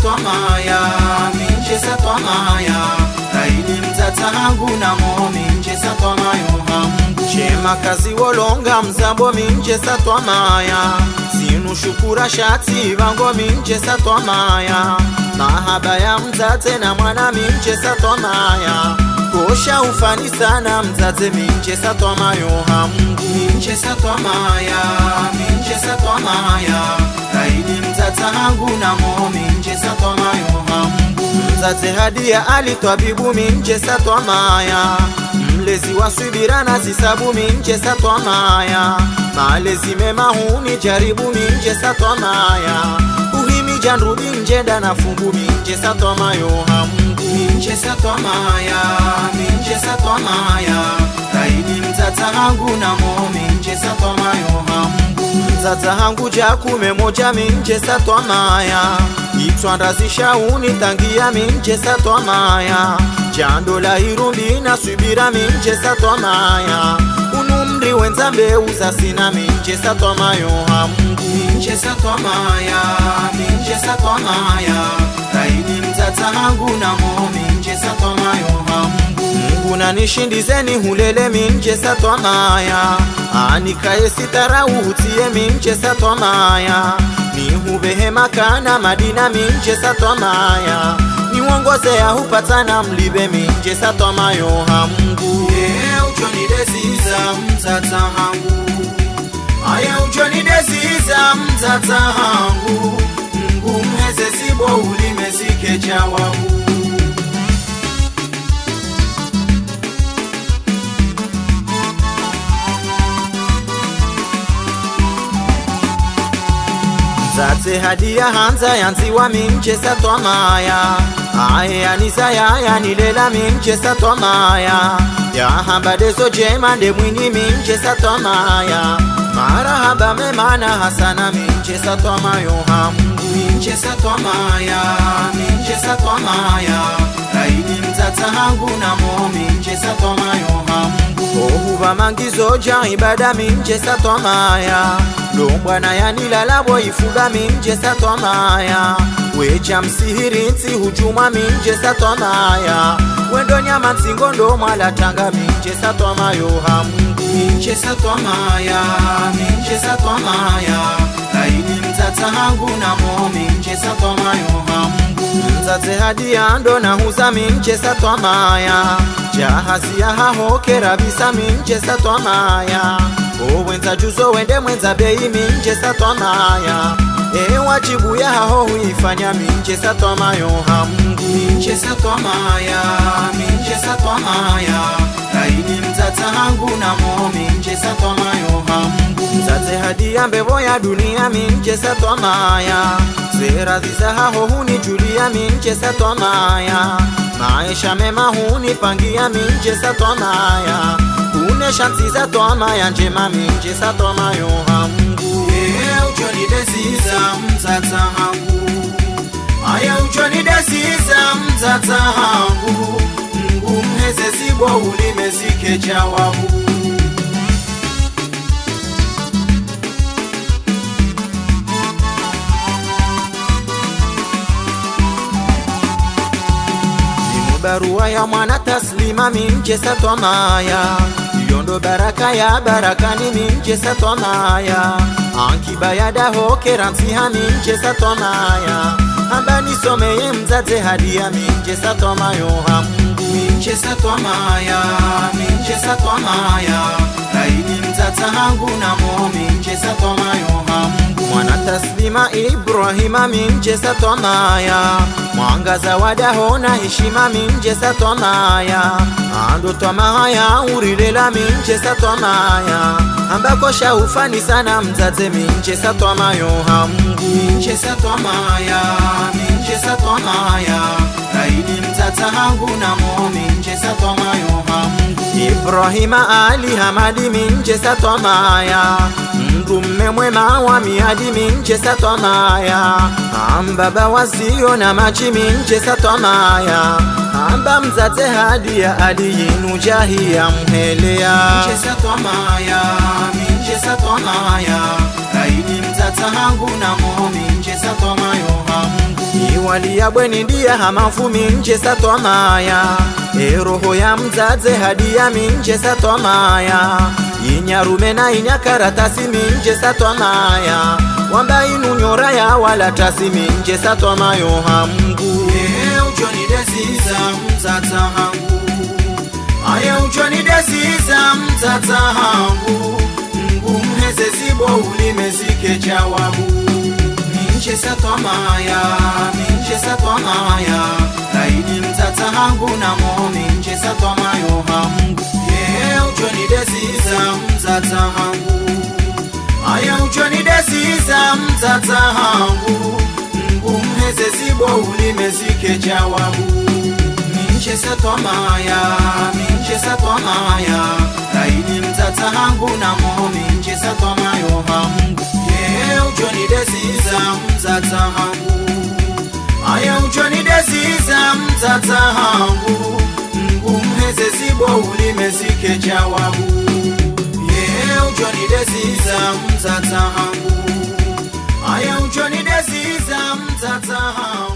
twamaya, minchesa twamaya, kaidi mtata hangu namo minchesa twamayo hamungu. Chema kazi wolonga mzambo minchesa twamaya, sinu shukura shati vango minchesa twamaya, mahaba ya mtate na mwana minchesa twamaya, kosha ufani sana mtate minchesa twamayo hamungu. Minchesa twamaya, minchesa twamaya, kaidi mtata hangu namo minchesa twamayo hamungu. Mtate Hadia Ali twabibu minchesa twamaya, mlezi wa subira na zisabu minchesa twamaya, malezi mema huni jaribu minchesa twamaya, uhimi janrubi njenda na fungu minchesa twamayo hamungu. Minchesa twamaya, minchesa twamaya, kaidi mtata hangu namo minchesa twamayo hamungu. Mtata hangu jakume moja minchesa twamaya, itwandazisha unitangia minchesa twamaya, jando la irumbi na subira minchesa twamaya, unumri wenzambe uzasina minchesa twamayo hamungu. Minchesa twamaya, minchesa twamaya, kaidi mtata hangu namo minchesa twamayo hamungu. Mungu na nishindizeni hulele minchesa twamaya, anikaye sitara uhutie minchesa twamaya, ni hubehema kana Madina minchesa twamaya, ni wongoze ya hupatana mlibe minchesa twamayo hamungu. Ujoni desiza mtata hangu, aya ujoni desiza mtata hangu, Mungu mheze sibo ulime sike jawabu. Mtate Hadia hanza yanziwa minchesa twamaya, ae anisa ya nilela minchesa twamaya, ya hamba deso jema de mwinyi minchesa twamaya, marahaba memana hasana minchesa twamayo hamungu. Minchesa twamaya, minchesa twamaya, kaidi mtata hangu namo minchesa twamayo hamungu. Ohuba mangizo ja ibada minchesa twamaya, lombwana yanilala ifuga minchesa twamaya, wecha msihirinti hujuma minchesa twamaya, wendo nyama nsingondo mwala tanga minchesa twamayo hamungu. Minchesa twamaya, minchesa twamaya, kaidi mtata hangu namo minchesa twamayo hamungu. Mtate Hadia ndo na huza minchesa twamaya, jahazi ya hahoke rabisa minchesa twamaya, owenza juzo wende mwenza bei minchesa twamaya, wajibu ya haho huifanya minchesa twamayo hamungu. Minchesa twamaya, minchesa twamaya, kaidi mtata hangu namo minchesa twamayo hamungu. Mtate Hadia mbebo ya dunia minchesa twamaya, zera ziza haho hunijulia minchesa twamaya, maisha mema hunipangia minchesa twamaya, uneshantiza twamaya njema minchesa twamayo hamungu. Ujoni desiza mtata hangu, aya ujoni desiza mtata hangu, Mungu mheze sibo ulime sike jawabu. Barua ya mwana Taslima minchesa twamaya, yondo baraka ya barakani minchesa twamaya, ankiba ya dahoke ramsiha minchesa twamaya, amba nisomeye mtate Hadia minchesa twamayo hamungu. Minchesa twamaya, minchesa twamaya, kaidi mtata hangu namo minchesa twamayo hamungu. Mwana Taslima Ibrahima minchesa twamaya, mwangaza wadaho na heshima minchesa twamaya, ando twamaya urilela minchesa twamaya, ambako shaufani sana mtate minchesa twamayo hamungu. Minchesa twamaya, minchesa twamaya, kaidi mtata hangu namo minchesa twamayo hamungu. Ibrahima Ali Hamadi minchesa twamaya, mrume mwema wa miadi minchesa twamaya, ambaba wasio na machi minchesa twamaya, amba mtate Hadia Ali yinu jahia mhelea. Minchesa twamaya, minchesa twamaya, kaidi mtata hangu namo minchesa twamayo hamungu. walia bweni ndia hamafumi nje satwamaya roho ya mzaze hadia minje satwamaya inyarume na inyakaratasi minje satwamaya wamba inunyora ya wala tasi minje satwamayo hamgu uchoni desiza mzata hangu aya uchoni desiza mzata hangu Mungu mheze sibo ulimezike jawabu minje satwamaya kaidi mzata hangu na mo minje satwamayo hamgu uchoni desiza mzata hangu aya uchoni desiza mzata hangu Mungu mheze sibo ulimezike jawabu minje satwamaya kaidi mzata hangu na mo minje satwamayo hamgu uchoni desiza mzata hangu aya uchoni desiza mzata hangu Mungu mheze sibo ulimezike jawabu uchoni desiza mzata hangu aya uchoni desiza mzata hangu